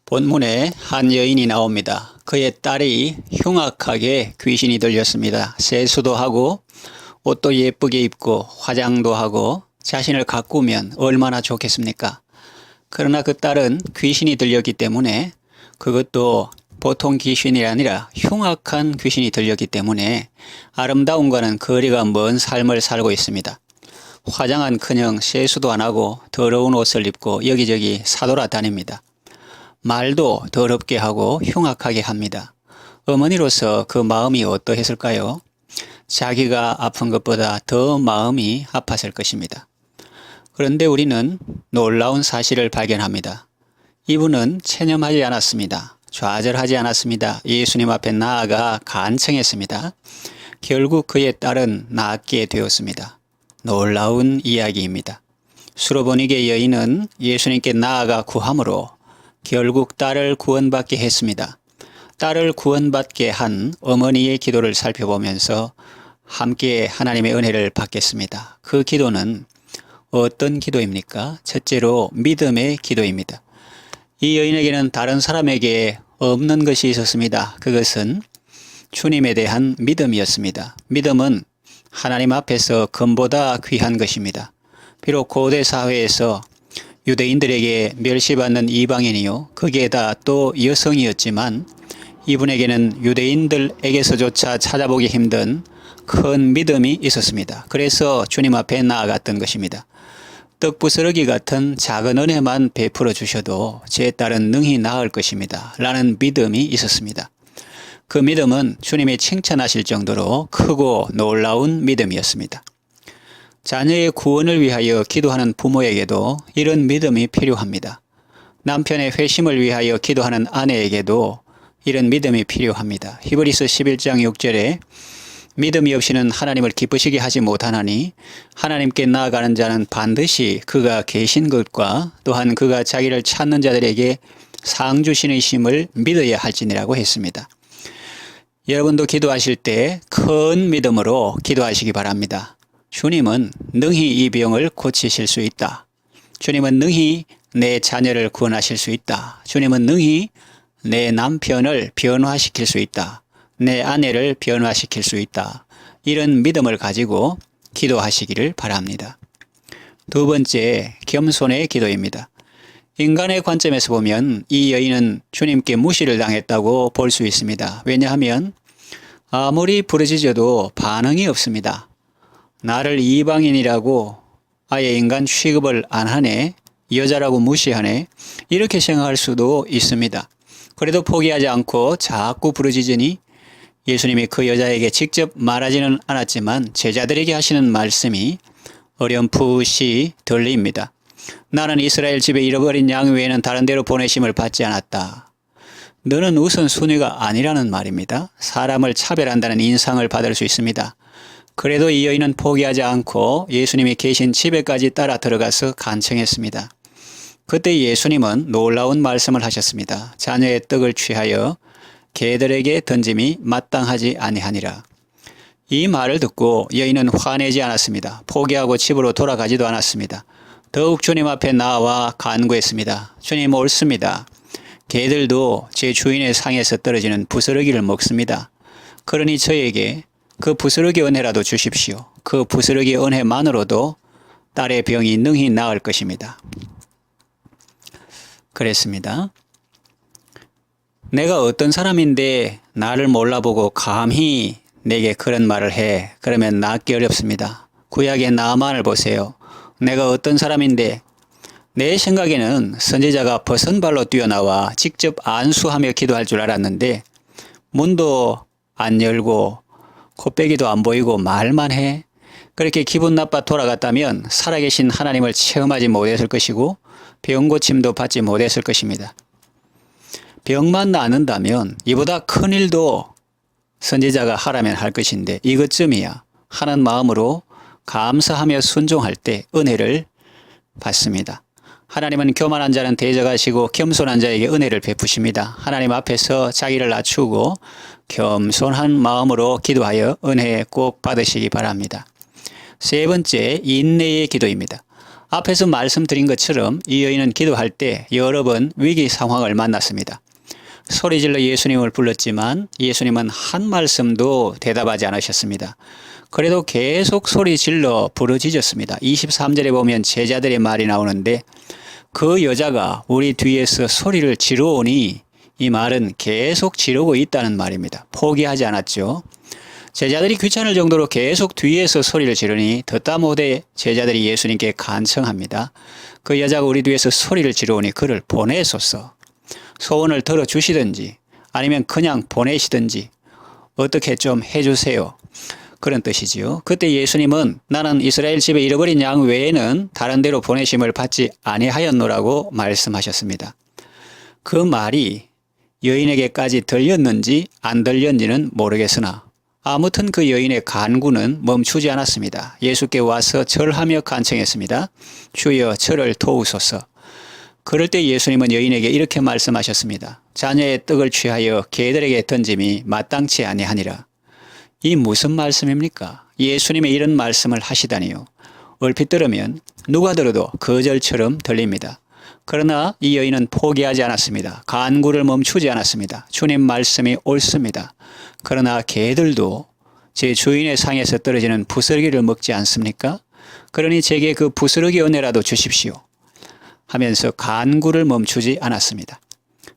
본문에 한 여인이 나옵니다. 그의 딸이 흉악하게 귀신이 들렸습니다. 세수도 하고 옷도 예쁘게 입고 화장도 하고 자신을 가꾸면 얼마나 좋겠습니까? 그러나 그 딸은 귀신이 들렸기 때문에, 그것도 보통 귀신이 아니라 흉악한 귀신이 들렸기 때문에 아름다움과는 거리가 먼 삶을 살고 있습니다. 화장은커녕 세수도 안 하고 더러운 옷을 입고 여기저기 사돌아다닙니다. 말도 더럽게 하고 흉악하게 합니다. 어머니로서 그 마음이 어떠했을까요? 자기가 아픈 것보다 더 마음이 아팠을 것입니다. 그런데 우리는 놀라운 사실을 발견합니다. 이분은 체념하지 않았습니다. 좌절하지 않았습니다. 예수님 앞에 나아가 간청했습니다. 결국 그의 딸은 낫게 되었습니다. 놀라운 이야기입니다. 수로보니게 여인은 예수님께 나아가 구함으로 결국 딸을 구원받게 했습니다. 딸을 구원받게 한 어머니의 기도를 살펴보면서 함께 하나님의 은혜를 받겠습니다. 그 기도는 어떤 기도입니까? 첫째로 믿음의 기도입니다. 이 여인에게는 다른 사람에게 없는 것이 있었습니다. 그것은 주님에 대한 믿음이었습니다. 믿음은 하나님 앞에서 금보다 귀한 것입니다. 비록 고대 사회에서 유대인들에게 멸시받는 이방인이요, 거기에다 또 여성이었지만 이분에게는 유대인들에게서조차 찾아보기 힘든 큰 믿음이 있었습니다. 그래서 주님 앞에 나아갔던 것입니다. 떡부스러기 같은 작은 은혜만 베풀어 주셔도 제 딸은 능히 나을 것입니다. 라는 믿음이 있었습니다. 그 믿음은 주님이 칭찬하실 정도로 크고 놀라운 믿음이었습니다. 자녀의 구원을 위하여 기도하는 부모에게도 이런 믿음이 필요합니다. 남편의 회심을 위하여 기도하는 아내에게도 이런 믿음이 필요합니다. 히브리서 11장 6절에 믿음이 없이는 하나님을 기쁘시게 하지 못하나니 하나님께 나아가는 자는 반드시 그가 계신 것과 또한 그가 자기를 찾는 자들에게 상 주시는 심을 믿어야 할지니라고 했습니다. 여러분도 기도하실 때 큰 믿음으로 기도하시기 바랍니다. 주님은 능히 이 병을 고치실 수 있다. 주님은 능히 내 자녀를 구원하실 수 있다. 주님은 능히 내 남편을 변화시킬 수 있다. 내 아내를 변화시킬 수 있다. 이런 믿음을 가지고 기도하시기를 바랍니다. 두 번째, 겸손의 기도입니다. 인간의 관점에서 보면 이 여인은 주님께 무시를 당했다고 볼 수 있습니다. 왜냐하면 아무리 부르짖어도 반응이 없습니다. 나를 이방인이라고 아예 인간 취급을 안 하네, 여자라고 무시하네, 이렇게 생각할 수도 있습니다. 그래도 포기하지 않고 자꾸 부르짖으니 예수님이 그 여자에게 직접 말하지는 않았지만 제자들에게 하시는 말씀이 어렴풋이 들립니다. 나는 이스라엘 집에 잃어버린 양 외에는 다른 데로 보내심을 받지 않았다. 너는 우선순위가 아니라는 말입니다. 사람을 차별한다는 인상을 받을 수 있습니다. 그래도 이 여인은 포기하지 않고 예수님이 계신 집에까지 따라 들어가서 간청했습니다. 그때 예수님은 놀라운 말씀을 하셨습니다. 자녀의 떡을 취하여 개들에게 던짐이 마땅하지 아니하니라. 이 말을 듣고 여인은 화내지 않았습니다. 포기하고 집으로 돌아가지도 않았습니다. 더욱 주님 앞에 나와 간구했습니다. 주님, 옳습니다. 개들도 제 주인의 상에서 떨어지는 부스러기를 먹습니다. 그러니 저에게 그 부스러기 은혜라도 주십시오. 그 부스러기 은혜만으로도 딸의 병이 능히 나을 것입니다. 그랬습니다. 내가 어떤 사람인데 나를 몰라보고 감히 내게 그런 말을 해. 그러면 낫기 어렵습니다. 구약의 나만을 보세요. 내가 어떤 사람인데, 내 생각에는 선지자가 벗은 발로 뛰어나와 직접 안수하며 기도할 줄 알았는데 문도 안 열고 코빼기도 안 보이고 말만 해. 그렇게 기분 나빠 돌아갔다면 살아계신 하나님을 체험하지 못했을 것이고 병고침도 받지 못했을 것입니다. 병만 나는다면 이보다 큰 일도 선지자가 하라면 할 것인데 이것쯤이야 하는 마음으로 감사하며 순종할 때 은혜를 받습니다. 하나님은 교만한 자는 대적하시고 겸손한 자에게 은혜를 베푸십니다. 하나님 앞에서 자기를 낮추고 겸손한 마음으로 기도하여 은혜 꼭 받으시기 바랍니다. 세 번째, 인내의 기도입니다. 앞에서 말씀드린 것처럼 이 여인은 기도할 때 여러 번 위기 상황을 만났습니다. 소리질러 예수님을 불렀지만 예수님은 한 말씀도 대답하지 않으셨습니다. 그래도 계속 소리질러 부르짖었습니다. 23절에 보면 제자들의 말이 나오는데 그 여자가 우리 뒤에서 소리를 지르오니 이 말은 계속 지르고 있다는 말입니다. 포기하지 않았죠. 제자들이 귀찮을 정도로 계속 뒤에서 소리를 지르니 듣다 못해 제자들이 예수님께 간청합니다. 그 여자가 우리 뒤에서 소리를 지르오니 그를 보내소서. 소원을 들어주시든지 아니면 그냥 보내시든지 어떻게 좀 해주세요. 그런 뜻이지요. 그때 예수님은 나는 이스라엘 집에 잃어버린 양 외에는 다른 데로 보내심을 받지 아니하였노라고 말씀하셨습니다. 그 말이 여인에게까지 들렸는지 안 들렸는지는 모르겠으나 아무튼 그 여인의 간구는 멈추지 않았습니다. 예수께 와서 절하며 간청했습니다. 주여 저를 도우소서. 그럴 때 예수님은 여인에게 이렇게 말씀하셨습니다. 자녀의 떡을 취하여 개들에게 던짐이 마땅치 아니하니라. 이 무슨 말씀입니까? 예수님의 이런 말씀을 하시다니요. 얼핏 들으면 누가 들어도 거절처럼 들립니다. 그러나 이 여인은 포기하지 않았습니다. 간구를 멈추지 않았습니다. 주님 말씀이 옳습니다. 그러나 개들도 제 주인의 상에서 떨어지는 부스러기를 먹지 않습니까? 그러니 제게 그 부스러기 은혜라도 주십시오. 하면서 간구를 멈추지 않았습니다.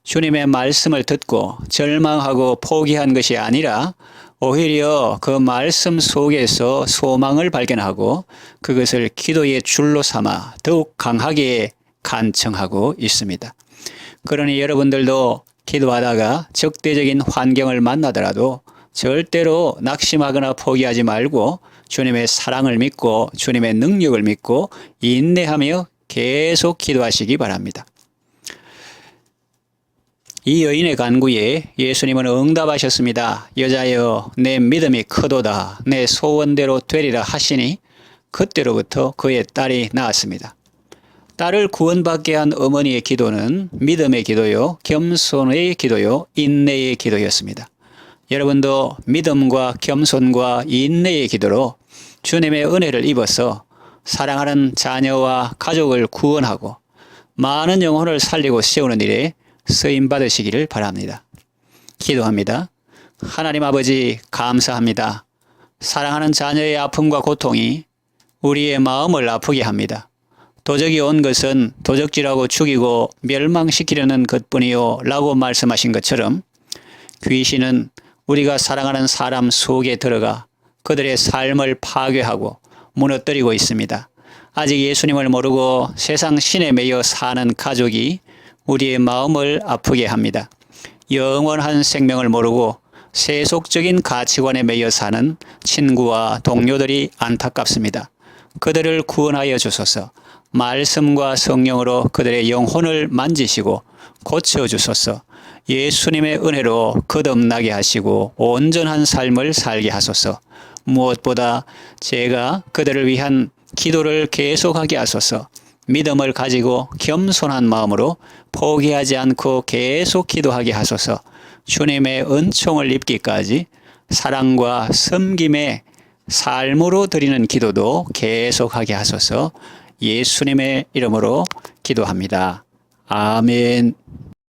주님의 말씀을 듣고 절망하고 포기한 것이 아니라 오히려 그 말씀 속에서 소망을 발견하고 그것을 기도의 줄로 삼아 더욱 강하게 간청하고 있습니다. 그러니 여러분들도 기도하다가 적대적인 환경을 만나더라도 절대로 낙심하거나 포기하지 말고 주님의 사랑을 믿고 주님의 능력을 믿고 인내하며 계속 기도하시기 바랍니다. 이 여인의 간구에 예수님은 응답하셨습니다. 여자여 내 믿음이 크도다. 내 소원대로 되리라 하시니 그때로부터 그의 딸이 나았습니다. 딸을 구원받게 한 어머니의 기도는 믿음의 기도요, 겸손의 기도요, 인내의 기도였습니다. 여러분도 믿음과 겸손과 인내의 기도로 주님의 은혜를 입어서 사랑하는 자녀와 가족을 구원하고 많은 영혼을 살리고 세우는 일에 쓰임 받으시기를 바랍니다. 기도합니다. 하나님 아버지 감사합니다. 사랑하는 자녀의 아픔과 고통이 우리의 마음을 아프게 합니다. 도적이 온 것은 도적질하고 죽이고 멸망시키려는 것뿐이요 라고 말씀하신 것처럼 귀신은 우리가 사랑하는 사람 속에 들어가 그들의 삶을 파괴하고 무너뜨리고 있습니다. 아직 예수님을 모르고 세상 신에 매여 사는 가족이 우리의 마음을 아프게 합니다. 영원한 생명을 모르고 세속적인 가치관에 매여 사는 친구와 동료들이 안타깝습니다. 그들을 구원하여 주소서. 말씀과 성령으로 그들의 영혼을 만지시고 고쳐주소서. 예수님의 은혜로 거듭나게 하시고 온전한 삶을 살게 하소서. 무엇보다 제가 그들을 위한 기도를 계속하게 하소서. 믿음을 가지고 겸손한 마음으로 포기하지 않고 계속 기도하게 하소서. 주님의 은총을 입기까지 사랑과 섬김의 삶으로 드리는 기도도 계속하게 하소서. 예수님의 이름으로 기도합니다. 아멘.